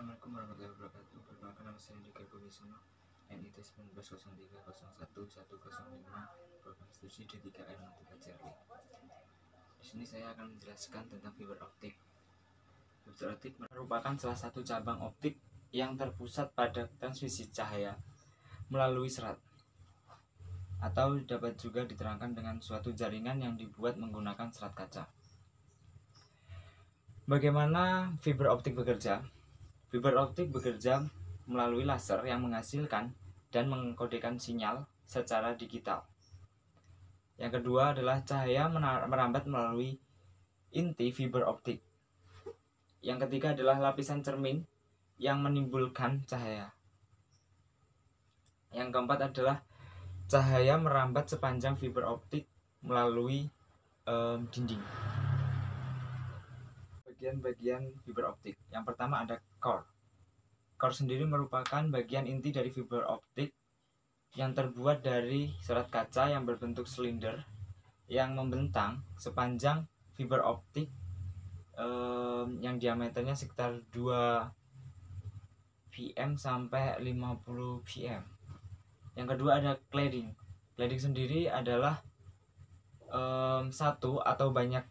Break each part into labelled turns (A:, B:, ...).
A: Assalamualaikum warahmatullahi wabarakatuh. Perkenalkan, nama saya Andika Gulisno, NIT 1903011105, program studi D3R CRI. Di sini saya akan menjelaskan tentang fiber optik. Fiber optik merupakan salah satu cabang optik yang terpusat pada transmisi cahaya melalui serat, atau dapat juga diterangkan dengan suatu jaringan yang dibuat menggunakan serat kaca. Bagaimana fiber optik bekerja? Fiber optik bekerja melalui laser yang menghasilkan dan mengkodekan sinyal secara digital. Yang kedua adalah cahaya merambat melalui inti fiber optik. Yang ketiga adalah lapisan cermin yang menimbulkan cahaya. Yang keempat adalah cahaya merambat sepanjang fiber optik melalui dinding. Bagian-bagian fiber optik. Yang pertama ada core. Core sendiri merupakan bagian inti dari fiber optik yang terbuat dari serat kaca yang berbentuk silinder yang membentang sepanjang fiber optik yang diameternya sekitar 2 pm sampai 50 pm. Yang kedua ada cladding. Cladding sendiri adalah satu atau banyak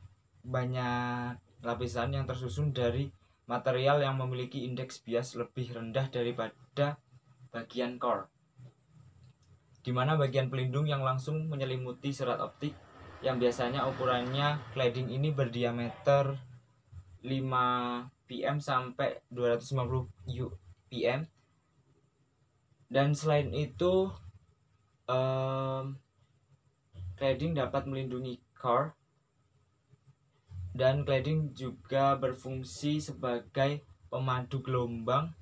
A: lapisan yang tersusun dari material yang memiliki indeks bias lebih rendah daripada bagian core, di mana bagian pelindung yang langsung menyelimuti serat optik yang biasanya ukurannya cladding ini berdiameter 5 pm sampai 250 pm. Dan selain itu cladding dapat melindungi core, dan cladding juga berfungsi sebagai pemadu gelombang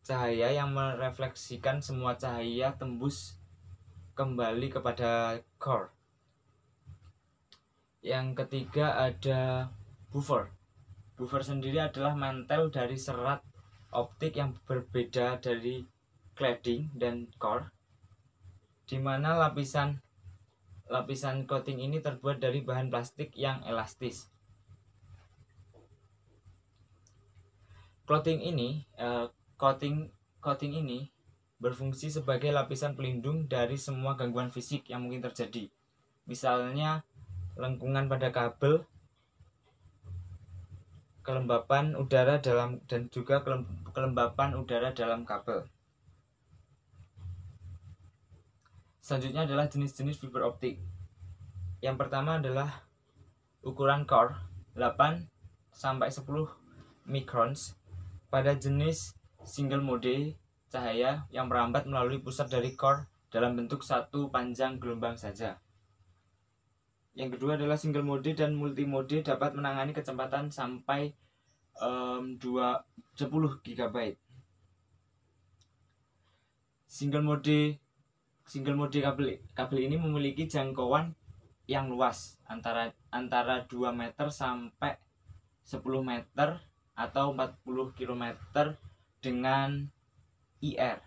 A: cahaya yang merefleksikan semua cahaya tembus kembali kepada core. Yang ketiga ada buffer. Buffer sendiri adalah mantel dari serat optik yang berbeda dari cladding dan core, di mana lapisan coating ini terbuat dari bahan plastik yang elastis. Coating ini berfungsi sebagai lapisan pelindung dari semua gangguan fisik yang mungkin terjadi, misalnya lengkungan pada kabel, kelembapan udara dalam kabel. Selanjutnya adalah jenis-jenis fiber optik. Yang pertama adalah ukuran core 8 sampai 10 microns pada jenis single mode cahaya yang merambat melalui pusat dari core dalam bentuk satu panjang gelombang saja. Yang kedua adalah single mode dan multi mode dapat menangani kecepatan sampai 10 GB. Single mode kabel ini memiliki jangkauan yang luas antara 2 meter sampai 10 meter atau 40 km dengan IR.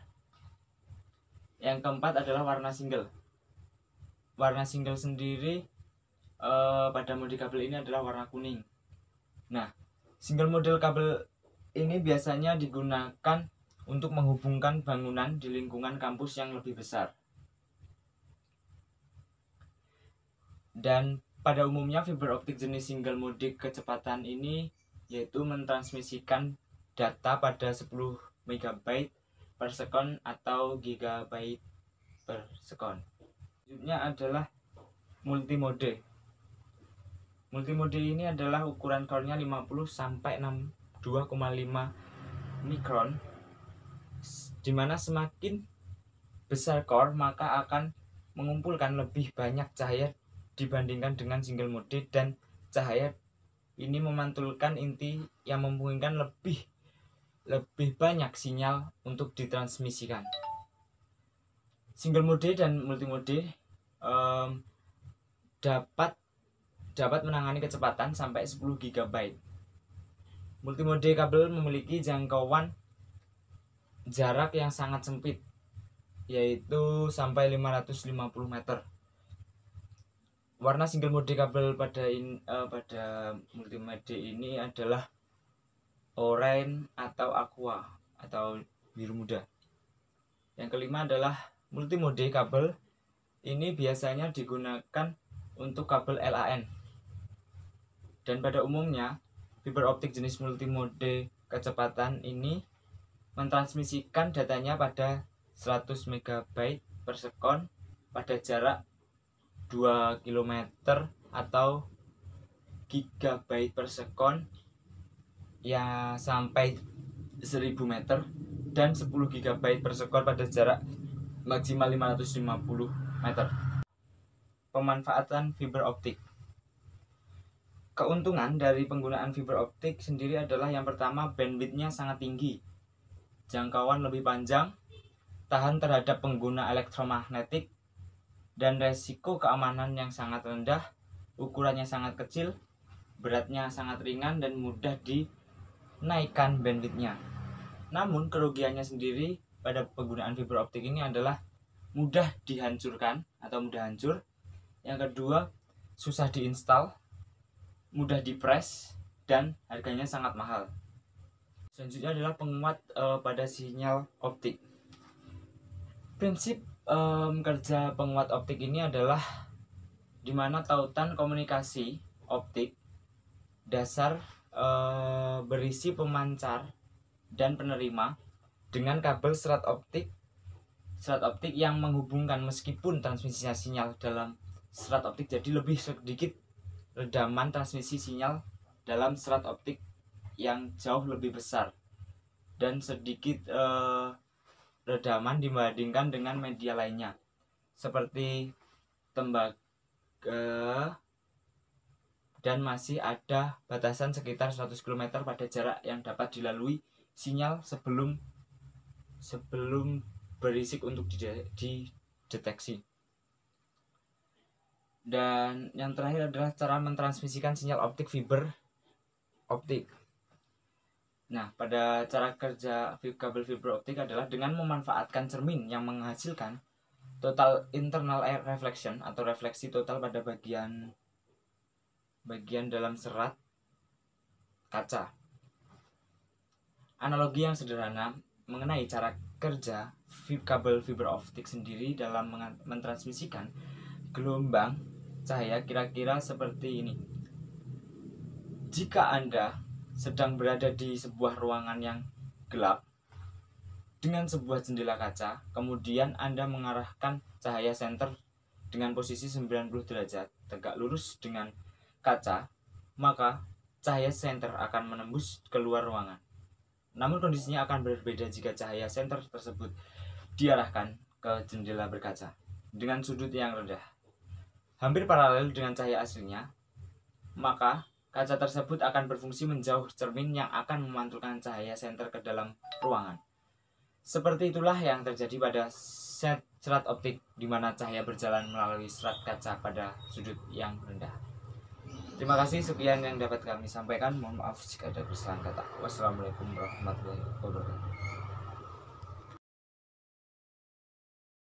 A: Yang keempat adalah warna single. Warna single sendiri pada mode kabel ini adalah warna kuning. Nah, single model kabel ini biasanya digunakan untuk menghubungkan bangunan di lingkungan kampus yang lebih besar. Dan pada umumnya fiber optik jenis single mode kecepatan ini yaitu mentransmisikan data pada 10 MB per sekon atau GB per sekon. Selanjutnya adalah multimode. Multimode ini adalah ukuran core-nya 50 sampai 62,5 mikron, di mana semakin besar core maka akan mengumpulkan lebih banyak cahaya dibandingkan dengan single mode, dan cahaya ini memantulkan inti yang memungkinkan lebih banyak sinyal untuk ditransmisikan. Single mode dan multimode dapat menangani kecepatan sampai 10 GB. Multimode kabel memiliki jangkauan jarak yang sangat sempit, yaitu sampai 550 meter. Warna single mode kabel pada multimode ini adalah oranye atau aqua atau biru muda. Yang kelima adalah multimode kabel. Ini biasanya digunakan untuk kabel LAN. Dan pada umumnya, fiber optik jenis multimode kecepatan ini mentransmisikan datanya pada 100 MB per sekon pada jarak 2 km atau GB per sekon ya sampai 1000 meter dan 10 GB per sekon pada jarak maksimal 550 meter. Pemanfaatan fiber optik. Keuntungan dari penggunaan fiber optik sendiri adalah yang pertama, bandwidth-nya sangat tinggi, jangkauan lebih panjang, tahan terhadap pengguna elektromagnetik, dan resiko keamanan yang sangat rendah, ukurannya sangat kecil, beratnya sangat ringan, dan mudah dinaikkan bandwidth-nya. Namun kerugiannya sendiri pada penggunaan fiber optik ini adalah mudah dihancurkan atau mudah hancur. Yang kedua, susah diinstal, mudah dipres, dan harganya sangat mahal. Selanjutnya adalah penguat pada sinyal optik. Prinsip kerja penguat optik ini adalah dimana tautan komunikasi optik dasar berisi pemancar dan penerima dengan kabel serat optik yang menghubungkan. Meskipun transmisinya sinyal dalam serat optik, jadi lebih sedikit redaman transmisi sinyal dalam serat optik yang jauh lebih besar dan sedikit redaman dibandingkan dengan media lainnya seperti tembaga, dan masih ada batasan sekitar 100 km pada jarak yang dapat dilalui sinyal sebelum berisik untuk dideteksi. Dan yang terakhir adalah cara mentransmisikan sinyal optik fiber optik. Nah, pada cara kerja kabel fiber optik adalah dengan memanfaatkan cermin yang menghasilkan total internal air reflection atau refleksi total pada bagian dalam serat kaca. Analogi yang sederhana mengenai cara kerja kabel fiber optik sendiri dalam mentransmisikan gelombang cahaya kira-kira seperti ini. Jika Anda sedang berada di sebuah ruangan yang gelap dengan sebuah jendela kaca, kemudian Anda mengarahkan cahaya senter dengan posisi 90 derajat tegak lurus dengan kaca, maka cahaya senter akan menembus keluar ruangan. Namun kondisinya akan berbeda jika cahaya senter tersebut diarahkan ke jendela berkaca dengan sudut yang rendah, hampir paralel dengan cahaya aslinya, maka kaca tersebut akan berfungsi menjauh cermin yang akan memantulkan cahaya senter ke dalam ruangan. Seperti itulah yang terjadi pada serat optik, di mana cahaya berjalan melalui serat kaca pada sudut yang rendah. Terima kasih, sekian yang dapat kami sampaikan. Mohon maaf jika ada kesalahan kata. Wassalamualaikum warahmatullahi wabarakatuh.